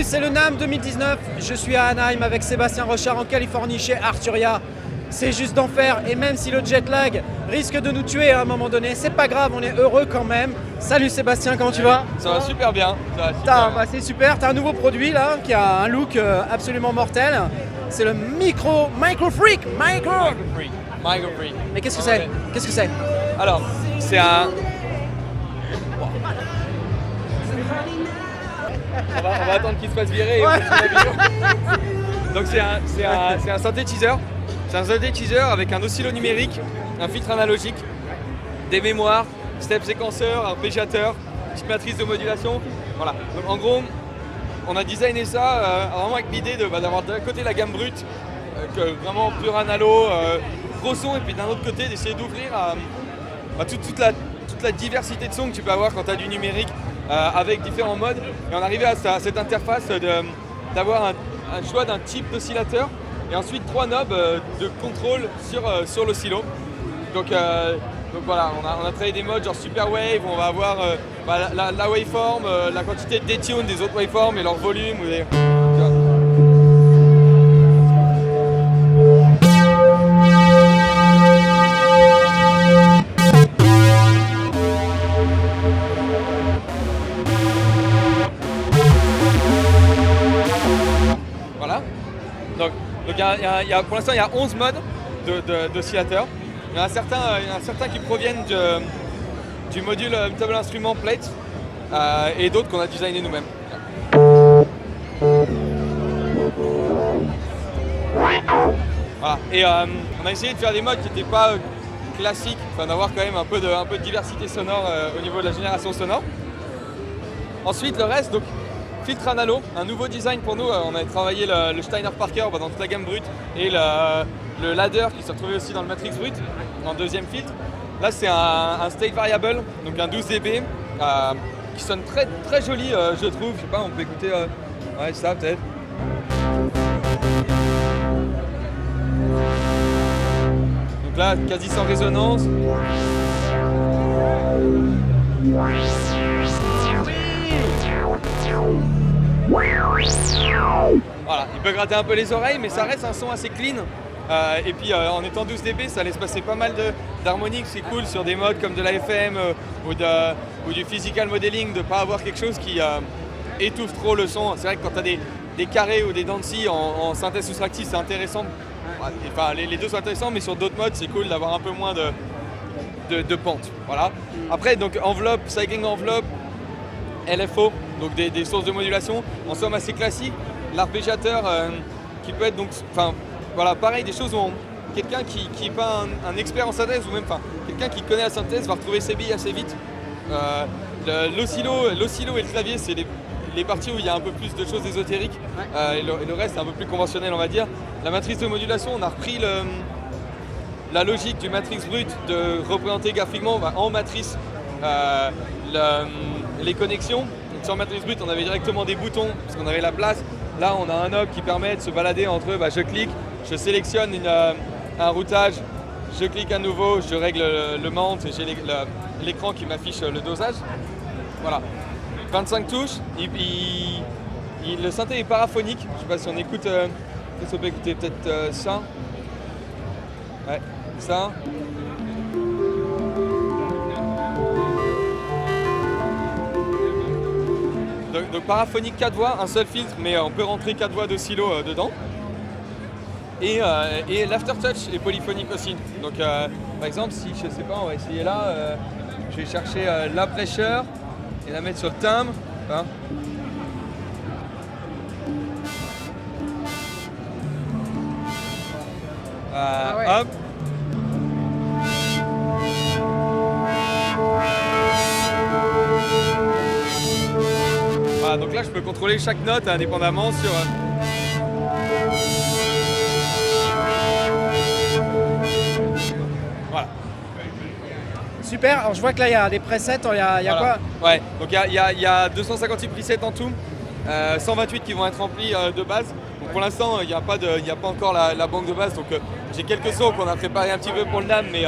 c'est le NAMM 2019. Je suis à Anaheim avec Sébastien Rochard en Californie chez Arturia. C'est juste d'enfer et même si le jet lag risque de nous tuer à un moment donné, c'est pas grave, on est heureux quand même. Salut Sébastien, comment tu vas? Ça va super bien. C'est super, t'as un nouveau produit là qui a un look absolument mortel. C'est le Micro Freak. Micro Freak. Mais qu'est-ce que c'est? Qu'est-ce que c'est? Alors, c'est un... On va attendre qu'il se fasse virer et on continue la vidéo. Donc c'est un synthétiseur. C'est un synthétiseur avec un oscillo numérique, un filtre analogique, des mémoires, step séquenceur, arpégiateur, petite matrice de modulation. Voilà. Donc en gros, on a designé ça vraiment avec l'idée d'avoir d'un côté la gamme brute, vraiment pur analo, gros son, et puis d'un autre côté d'essayer d'ouvrir à toute la diversité de sons que tu peux avoir quand tu as du numérique avec différents modes. Et on arrivait à cette interface d'avoir un choix d'un type d'oscillateur et ensuite 3 knobs de contrôle sur l'oscillo. Donc voilà, on a travaillé des modes genre Super Wave, où on va avoir la waveform, la quantité de détune des autres waveforms et leur volume. Voilà. Donc pour l'instant, il y a 11 modes d'oscillateurs. Il y en a certains qui proviennent du module Table Instrument Plate et d'autres qu'on a designé nous-mêmes. Voilà. Et on a essayé de faire des modes qui n'étaient pas classiques, d'avoir quand même un peu de diversité sonore au niveau de la génération sonore. Ensuite, le reste, donc filtre analo, un nouveau design pour nous. On avait travaillé le Steiner Parker dans toute la gamme brute et le ladder qui se retrouvait aussi dans le Matrix brut en deuxième filtre. Là c'est un state variable, donc un 12 dB qui sonne très très joli je trouve. Je sais pas, on peut écouter ouais, ça peut-être. Donc là quasi sans résonance. Voilà, il peut gratter un peu les oreilles, mais ça reste un son assez clean. Et puis en étant 12 dB, ça laisse passer pas mal d'harmoniques, c'est cool sur des modes comme de la FM ou du physical modeling, de ne pas avoir quelque chose qui étouffe trop le son. C'est vrai que quand tu as des carrés ou des dancy en synthèse soustractive, c'est intéressant. Enfin, les deux sont intéressants, mais sur d'autres modes, c'est cool d'avoir un peu moins de pente. Voilà. Après, donc enveloppe, cycling enveloppe, LFO, donc des sources de modulation, en somme assez classique. L'arpégiateur qui peut être donc, voilà, pareil, des choses où quelqu'un qui n'est pas un expert en synthèse ou même quelqu'un qui connaît la synthèse va retrouver ses billes assez vite. L'oscillo et le clavier, c'est les parties où il y a un peu plus de choses ésotériques. Et le reste, c'est un peu plus conventionnel, on va dire. La matrice de modulation, on a repris la logique du Matrix brut de représenter graphiquement en matrice les connexions. Donc sur Matrix brut, on avait directement des boutons parce qu'on avait la place. Là, on a un knob qui permet de se balader entre je clique, je sélectionne un routage, je clique à nouveau, je règle le mount et j'ai l'écran qui m'affiche le dosage. Voilà. 25 touches. Le synthé est paraphonique. Je sais pas si on écoute. On peut écouter peut-être ça. Ouais, ça. Donc paraphonique 4 voix, un seul filtre, mais on peut rentrer 4 voix d'oscillo dedans. Et l'aftertouch est polyphonique aussi. Donc par exemple, si je sais pas, on va essayer là, je vais chercher la pressure et la mettre sur le timbre. Hein. Ouais. Hop. Voilà, donc là je peux contrôler chaque note indépendamment sur... Voilà. Super, alors je vois que là il y a des presets, il y a Voilà. quoi? Ouais, donc il y a 256 presets en tout, 128 qui vont être remplis de base. Donc pour l'instant, il n'y a pas encore la banque de base, donc j'ai quelques sons qu'on a préparés un petit peu pour le NAMM, mais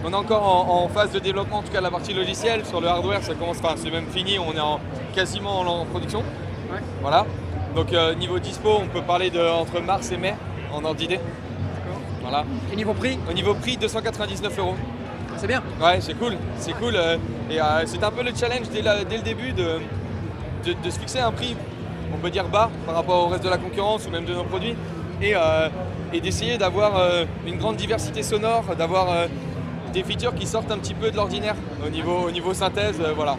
on est encore en phase de développement, en tout cas de la partie logicielle. Sur le hardware, ça commence, c'est même fini, on est quasiment en production. Ouais. Voilà. Donc niveau dispo, on peut parler de entre mars et mai en ordre d'idée. Voilà. Et niveau prix? Au niveau prix, 299 €. C'est bien. Ouais, c'est cool. C'est cool. Et c'est un peu le challenge dès le début de se fixer un prix, on peut dire bas par rapport au reste de la concurrence ou même de nos produits. Et d'essayer d'avoir une grande diversité sonore, d'avoir des features qui sortent un petit peu de l'ordinaire au niveau synthèse, voilà.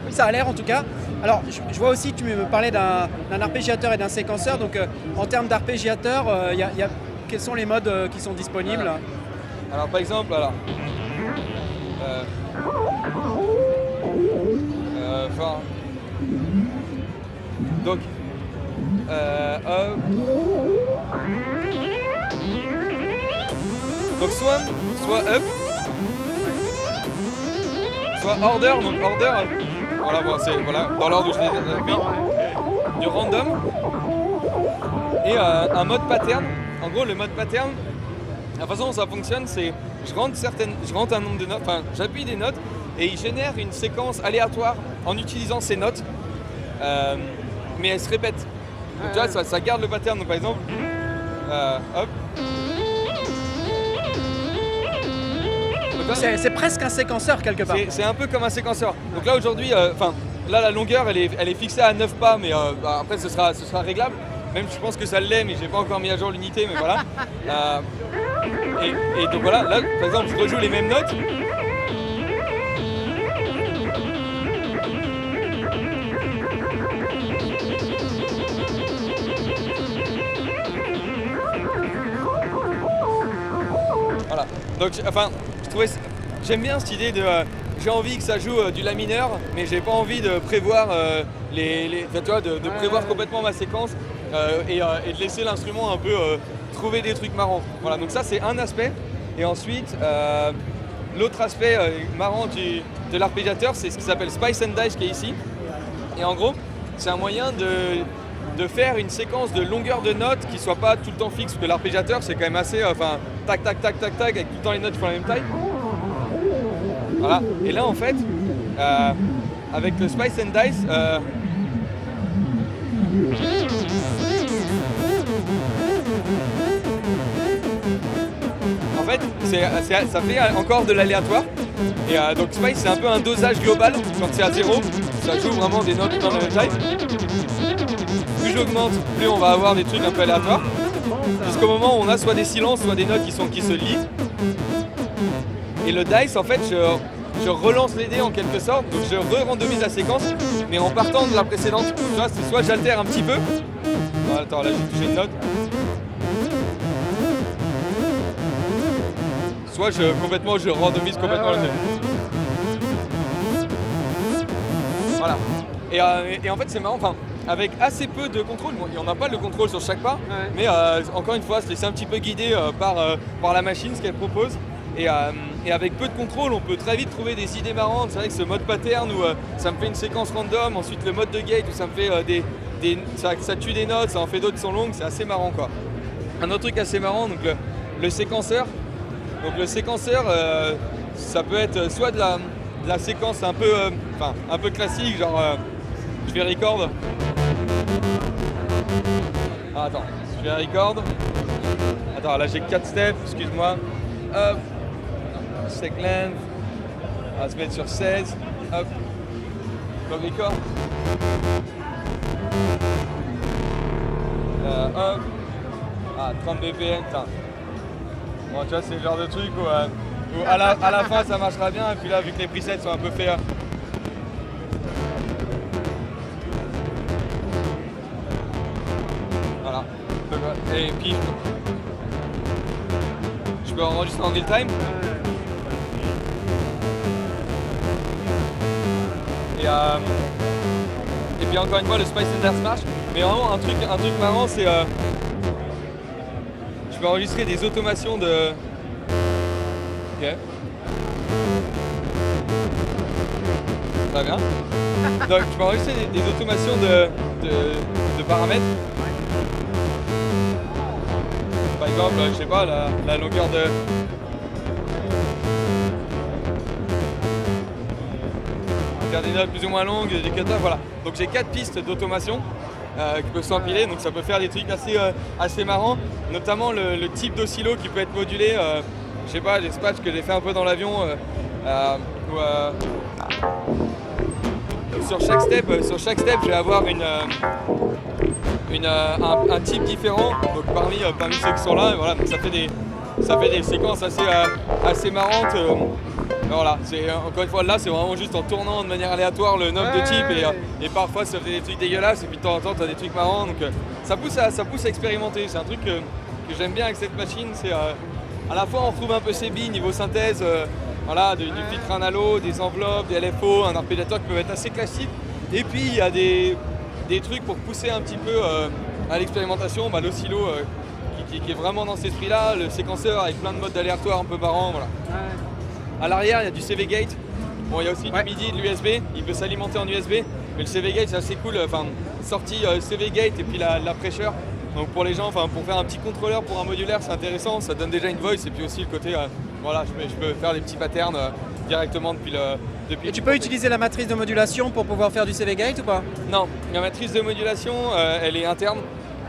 Oui, ça a l'air en tout cas. Alors, je vois aussi, tu me parlais d'un arpégiateur et d'un séquenceur. Donc, en termes d'arpégiateur, quels sont les modes qui sont disponibles? Alors, par exemple, donc, donc soit up, soit order. Donc order, voilà, bon, c'est dans l'ordre où je l'ai appris, du random et un mode pattern. En gros, le mode pattern, la façon dont ça fonctionne, c'est je rentre un nombre de notes, enfin j'appuie des notes et il génère une séquence aléatoire en utilisant ces notes, mais elles se répètent. Donc tu vois, ça garde le pattern. Donc par exemple, hop. C'est presque un séquenceur quelque part. C'est un peu comme un séquenceur. Donc là aujourd'hui, là la longueur elle est fixée à 9 pas, mais après ce sera réglable. Même je pense que ça l'est, mais j'ai pas encore mis à jour l'unité, mais voilà. Et donc voilà, là par exemple je rejoue les mêmes notes. Voilà. Donc j'aime bien cette idée de j'ai envie que ça joue du La mineur, mais j'ai pas envie de prévoir prévoir complètement ma séquence et de laisser l'instrument un peu trouver des trucs marrants. Voilà, donc ça c'est un aspect. Et ensuite, l'autre aspect marrant de l'arpégiateur, c'est ce qui s'appelle Spice and Dice qui est ici. Et en gros, c'est un moyen de faire une séquence de longueur de notes qui soit pas tout le temps fixe, parce que l'arpégiateur c'est quand même assez tac tac tac tac tac avec tout le temps les notes qui font la même taille. Voilà. Et là en fait, avec le Spice and Dice, en fait, ça fait encore de l'aléatoire. Et donc Spice c'est un peu un dosage global. Quand c'est à 0, ça joue vraiment des notes dans la même taille. Plus j'augmente, plus on va avoir des trucs un peu aléatoires. Jusqu'au moment où on a soit des silences, soit des notes qui se lient. Et le dice, en fait, je relance les dés en quelque sorte. Donc je re-randomise la séquence, mais en partant de la précédente. Tu vois, c'est soit j'altère un petit peu. Bon, attends, là j'ai touché une note. Soit je randomise complètement le dé. Voilà. Et en fait c'est marrant, avec assez peu de contrôle, bon, il n'y en a pas le contrôle sur chaque pas, mais encore une fois se laisser un petit peu guider par la machine, ce qu'elle propose. Et avec peu de contrôle, on peut très vite trouver des idées marrantes. C'est vrai que ce mode pattern où ça me fait une séquence random, ensuite le mode de gate où ça me fait ça tue des notes, ça en fait d'autres qui sont longues, c'est assez marrant quoi. Un autre truc assez marrant, donc le séquenceur. Donc le séquenceur, ça peut être soit de la séquence un peu classique, genre je vais record. Ah, attends, je vais record. Attends, là j'ai 4 steps, excuse-moi. Hop, sec length. On va se mettre sur 16. Hop, donc record. Hop. Ah, 30 BPM, putain. Bon, tu vois, c'est le genre de truc où à la fin ça marchera bien, et puis là, vu que les presets sont un peu faits. Voilà. Et puis, je peux enregistrer en real time. Et puis encore une fois, le Spice and Dice marche. Mais vraiment, un truc marrant, c'est je peux enregistrer des automations de... Ok. Très bien. Donc je peux enregistrer des automations de paramètres. Par exemple, je sais pas, la longueur de... Faire des notes plus ou moins longues, des cutoffs, voilà. Donc j'ai 4 pistes d'automation qui peuvent s'empiler, donc ça peut faire des trucs assez marrants, notamment le type d'oscillo qui peut être modulé. Je sais pas, des spatchs que j'ai fait un peu dans l'avion, sur chaque step, je vais avoir un type différent. Donc parmi ceux qui sont là, voilà, donc ça fait des séquences assez marrantes. Voilà, encore une fois là, c'est vraiment juste en tournant de manière aléatoire le knob de type et parfois ça fait des trucs dégueulasses et puis de temps en temps tu as des trucs marrants. Donc ça pousse à expérimenter. C'est un truc que j'aime bien avec cette machine. C'est à la fois on retrouve un peu ses billes niveau synthèse. Voilà, du filtre analo, des enveloppes, des LFO, un arpégiateur qui peut être assez classique. Et puis il y a des trucs pour pousser un petit peu à l'expérimentation, l'oscillo qui est vraiment dans cet esprit-là, le séquenceur avec plein de modes d'aléatoire un peu marrants. Voilà. À l'arrière, il y a du CV Gate. Bon, il y a aussi du MIDI et de l'USB. Il peut s'alimenter en USB, mais le CV Gate c'est assez cool. Enfin, sortie CV Gate et puis la pressure. Donc pour les gens, pour faire un petit contrôleur pour un modulaire, c'est intéressant. Ça donne déjà une voice et puis aussi le côté, voilà, je peux faire des petits patterns directement depuis le. Et tu peux utiliser la matrice de modulation pour pouvoir faire du CV Gate ou pas? Non, la matrice de modulation, elle est interne.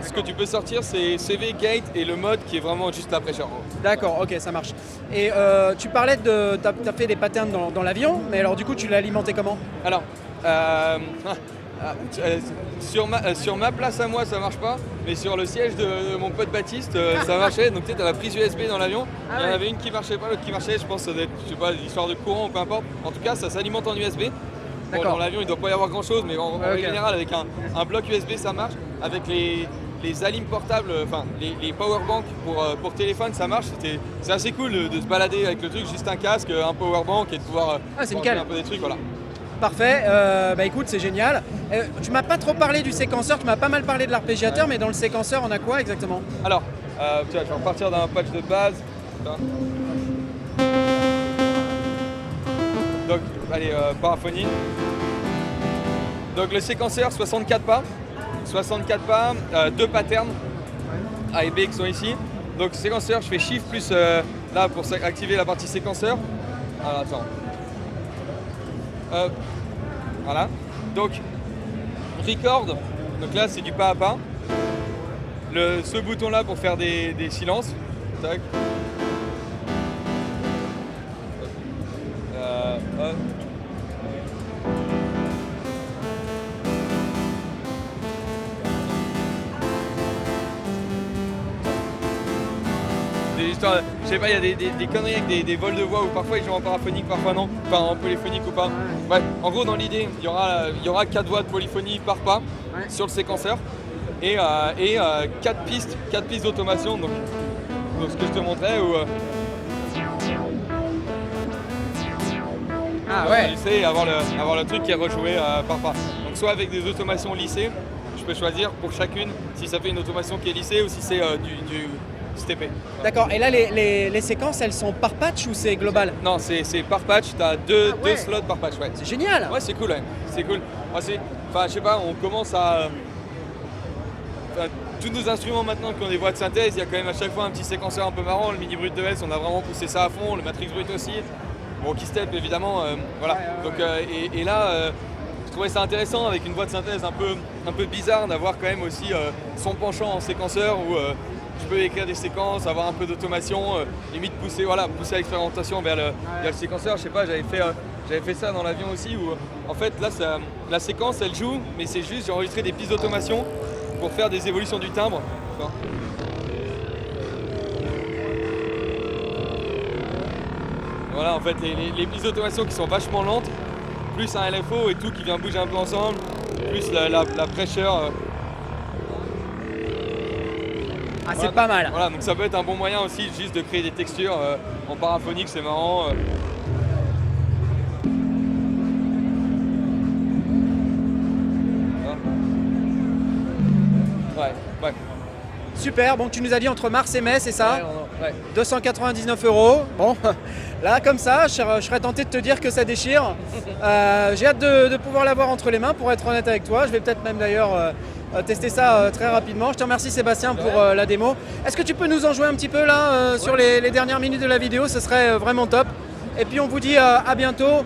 Ce que tu peux sortir, c'est CV Gate et le mode qui est vraiment juste la pressure. D'accord, ok, ça marche. Et tu parlais de. Tu as fait des patterns dans l'avion, mais alors du coup, tu l'as alimenté comment? Alors, sur ma place à moi, ça marche pas, mais sur le siège de mon pote Baptiste, ça marchait. Donc tu sais, t'as la prise USB dans l'avion. Il y en avait une qui marchait pas, l'autre qui marchait. Je pense que ça doit être, je sais pas, l'histoire de courant ou peu importe. En tout cas, ça s'alimente en USB. Bon, dans l'avion, il doit pas y avoir grand chose, mais en général, avec un bloc USB, ça marche. Avec les alimes portables, enfin les powerbanks pour téléphone, ça marche. C'est assez cool de se balader avec le truc, juste un casque, un powerbank et de pouvoir faire un peu des trucs, voilà. Parfait, écoute, c'est génial. Tu m'as pas trop parlé du séquenceur, tu m'as pas mal parlé de l'arpégiateur, mais dans le séquenceur, on a quoi exactement? Alors, je vais repartir d'un patch de base. Donc, allez, paraphonie. Donc le séquenceur, 64 pas. 64 pas, 2 patterns A et B qui sont ici. Donc séquenceur, je fais Shift plus là pour activer la partie séquenceur. Alors attends. Voilà. Donc Record, donc là c'est du pas à pas. Ce bouton là pour faire des silences. Tac. Hop. Je sais pas, il y a des conneries avec des vols de voix où parfois ils jouent en paraphonique, parfois non, enfin en polyphonique ou pas. Ouais, en gros dans l'idée, il y aura 4 voix de polyphonie par pas sur le séquenceur et 4 pistes d'automation. Donc ce que je te montrais où lisser et avoir le truc qui est rejoué par pas. Donc soit avec des automations lissées, je peux choisir pour chacune si ça fait une automation qui est lissée ou si c'est du steppé. D'accord, et là les séquences elles sont par patch ou c'est global? Non, c'est par patch, tu as deux slots par patch. Ouais. C'est génial. Ouais, c'est cool, c'est cool. Enfin, je sais pas, on commence à. Tous nos instruments maintenant qui ont des voix de synthèse, il y a quand même à chaque fois un petit séquenceur un peu marrant. Le midi brut de S, on a vraiment poussé ça à fond, le Matrix brut aussi. Bon, Keystep évidemment, voilà. Donc, et là, je trouvais ça intéressant avec une voix de synthèse un peu bizarre d'avoir quand même aussi son penchant en séquenceur où je peux écrire des séquences, avoir un peu d'automation, limite pousser l'expérimentation vers le séquenceur. Je sais pas, j'avais fait ça dans l'avion aussi où en fait là la séquence elle joue, mais c'est juste j'ai enregistré des pistes d'automation pour faire des évolutions du timbre. Voilà, en fait les pistes d'automation qui sont vachement lentes, plus un LFO et tout qui vient bouger un peu ensemble, plus la pressure. Ah, c'est pas mal. Voilà, donc ça peut être un bon moyen aussi juste de créer des textures en paraphonique, c'est marrant. Ouais. Super, bon tu nous as dit entre mars et mai, c'est ça? Ouais. 299 €. Bon, là comme ça, je serais tenté de te dire que ça déchire. J'ai hâte de pouvoir l'avoir entre les mains pour être honnête avec toi. Je vais peut-être même d'ailleurs tester ça très rapidement. Je te remercie Sébastien pour la démo. Est-ce que tu peux nous en jouer un petit peu là sur les dernières minutes de la vidéo? Ce serait vraiment top. Et puis on vous dit à bientôt.